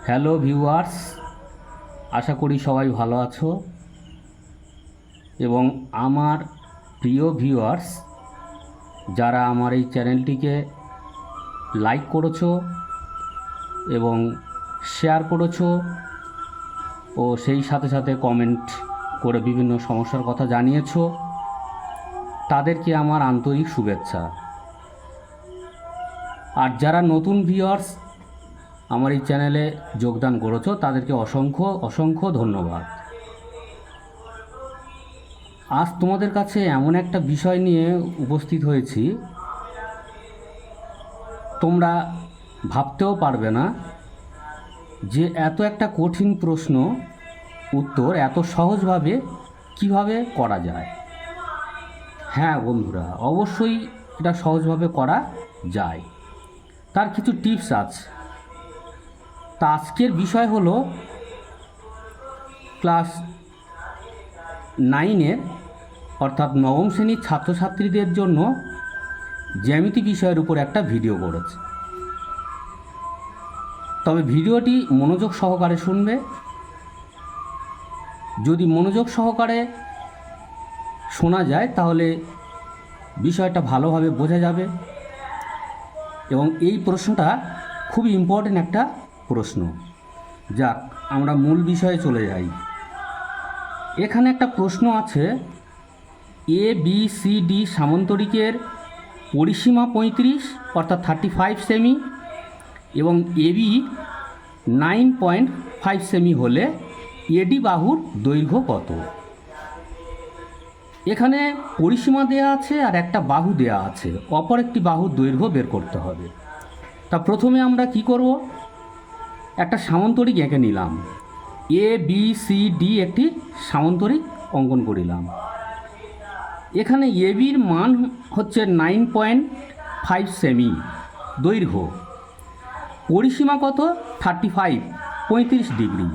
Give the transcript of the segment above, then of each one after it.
Hello viewers, আশা করি সবাই ভালো আছো। এবং আমার প্রিয় ভিউয়ার্স যারা আমার এই চ্যানেলটিকে লাইক করেছো এবং শেয়ার করেছো ও সেই সাথে সাথে কমেন্ট করে বিভিন্ন সমস্যার কথা জানিয়েছো, তাদেরকে আমার আন্তরিক শুভেচ্ছা। আর যারা নতুন ভিউয়ার্স আমার এই চ্যানেলে যোগদান করেছো, তাদেরকে অসংখ্য অসংখ্য ধন্যবাদ। আজ তোমাদের কাছে এমন একটা বিষয় নিয়ে উপস্থিত হয়েছি, তোমরা ভাবতেও পারবে না যে এত একটা কঠিন প্রশ্ন উত্তর এত সহজভাবে কিভাবে করা যায়। হ্যাঁ বন্ধুরা, অবশ্যই এটা সহজভাবে করা যায়, তার কিছু টিপস আছে। তা আজকের বিষয় হলো ক্লাস 9-এর অর্থাৎ নবম শ্রেণীর ছাত্রছাত্রীদের জন্য জ্যামিতি বিষয়ের উপর একটা ভিডিও করেছে। তবে ভিডিওটি মনোযোগ সহকারে শুনবে। যদি মনোযোগ সহকারে শোনা যায় তাহলে বিষয়টা ভালোভাবে বোঝা যাবে। এবং এই প্রশ্নটা খুবই ইম্পর্টেন্ট একটা প্রশ্ন। যাক, আমরা মূল বিষয়ে চলে যাই। এখানে একটা প্রশ্ন আছে, ABCD সামান্তরিকের পরিসীমা 35 অর্থাৎ 35 সেমি এবং AB 9.5 সেমি হলে AD বাহুর দৈর্ঘ্য কত? এখানে পরিসীমা দেয়া আছে আর একটা বাহু দেয়া আছে, অপর একটি বাহুর দৈর্ঘ্য বের করতে হবে। তা প্রথমে আমরা কি করব, একটা সামান্তরিক এঁকে নিলাম। ABCD একটি সামান্তরিক অঙ্কন করিলাম। এখানে এবির মান হচ্ছে 9.5 সেমি দৈর্ঘ্য, পরিসীমা কত 35 ডিগ্রি।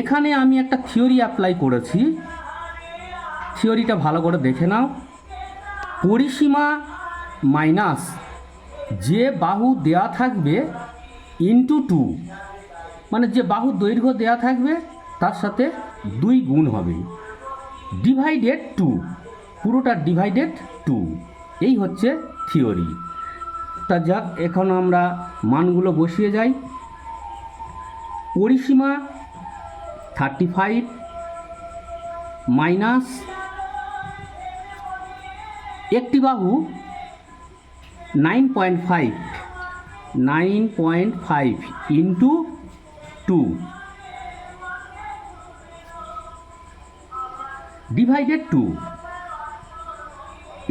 এখানে আমি একটা থিওরি অ্যাপ্লাই করেছি, থিওরিটা ভালো করে দেখে নাও। পরিসীমা মাইনাস যে বাহু দেয়া থাকবে ইন্টু 2, মানে যে বাহুর দৈর্ঘ্য দেয়া থাকবে তার সাথে 2 গুণ হবে, ডিভাইডেড 2, পুরোটা ডিভাইডেড 2। এই হচ্ছে থিওরি। তা যাক, এখন আমরা মানগুলো বসিয়ে যাই। পরিসীমা 35 মাইনাস একটি বাহু 9.5 into 2 divided 2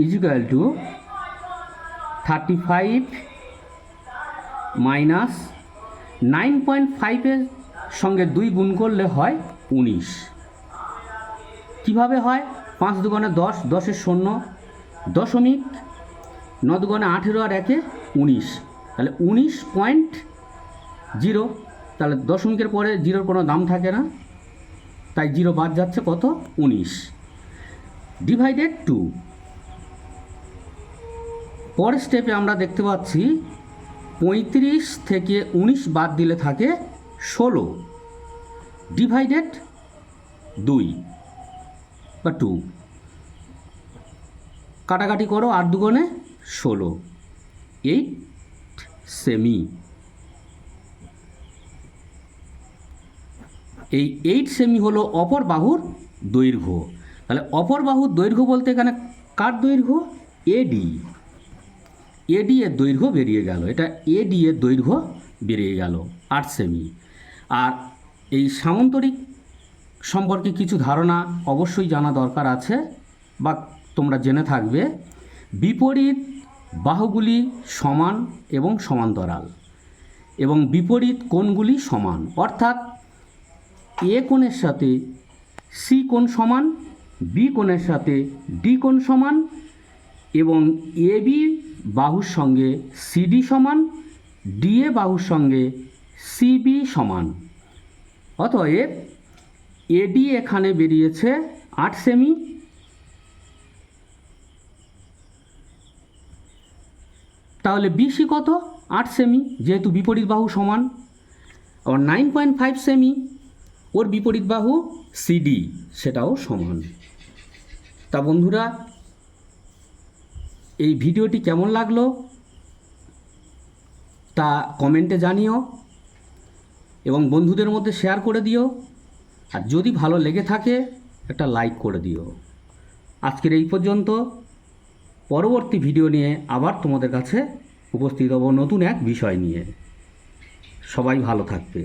is equal to 35 minus 9.5-এর সঙ্গে 2 গুণ করলে হয় 19। কীভাবে হয়? 5 দুগুণে 10, 10-এর 0, দশমিক, 9 দুগুণে 18 আর 1-এ 19, তাহলে 19.0। তাহলে দশমিকের পরে জিরোর কোনো দাম থাকে না, তাই জিরো বাদ যাচ্ছে, কত 19 ডিভাইডেড 2। পরের স্টেপে আমরা দেখতে পাচ্ছি 35 থেকে 19 বাদ দিলে থাকে 16 ডিভাইডেড 2 বা 2। কাটাকাটি করো, 8 দুগুণে 16, 8 সেমি। এই 8 সেমি হলো অপর বাহুর দৈর্ঘ্য। তাহলে অপর বাহুর দৈর্ঘ্য বলতে এখানে কার দৈর্ঘ্য? AD এর দৈর্ঘ্য বেরিয়ে গেল, এটা AD এর দৈর্ঘ্য বেরিয়ে গেল 8 সেমি। আর এই সামান্তরিক সম্পর্কে কিছু ধারণা অবশ্যই জানা দরকার আছে বা তোমরা জেনে থাকবে। বিপরীত বাহুগুলি সমান এবং সমান্তরাল এবং বিপরীত কোণগুলি সমান, অর্থাৎ A কোণের সাথে C কোণ সমান, B কোণের সাথে D কোণ সমান এবং AB বাহুর সঙ্গে CD সমান, DA বাহুর সঙ্গে CB সমান। অতএব AD এখানে বেরিয়েছে 8 সেমি, তাহলে BC কত? 8 সেমি, যেহেতু বিপরীত বাহু সমান। আবার 9.5 সেমি, ওর বিপরীত বাহু সিডি, সেটাও সমান। তা বন্ধুরা, এই ভিডিওটি কেমন লাগলো তা কমেন্টে জানিও এবং বন্ধুদের মধ্যে শেয়ার করে দিও। আর যদি ভালো লেগে থাকে একটা লাইক করে দিও। আজকের এই পর্যন্ত। পরবর্তী ভিডিও নিয়ে আবার তোমাদের কাছে উপস্থিত হব নতুন এক বিষয় নিয়ে। সবাই ভালো থাকবে।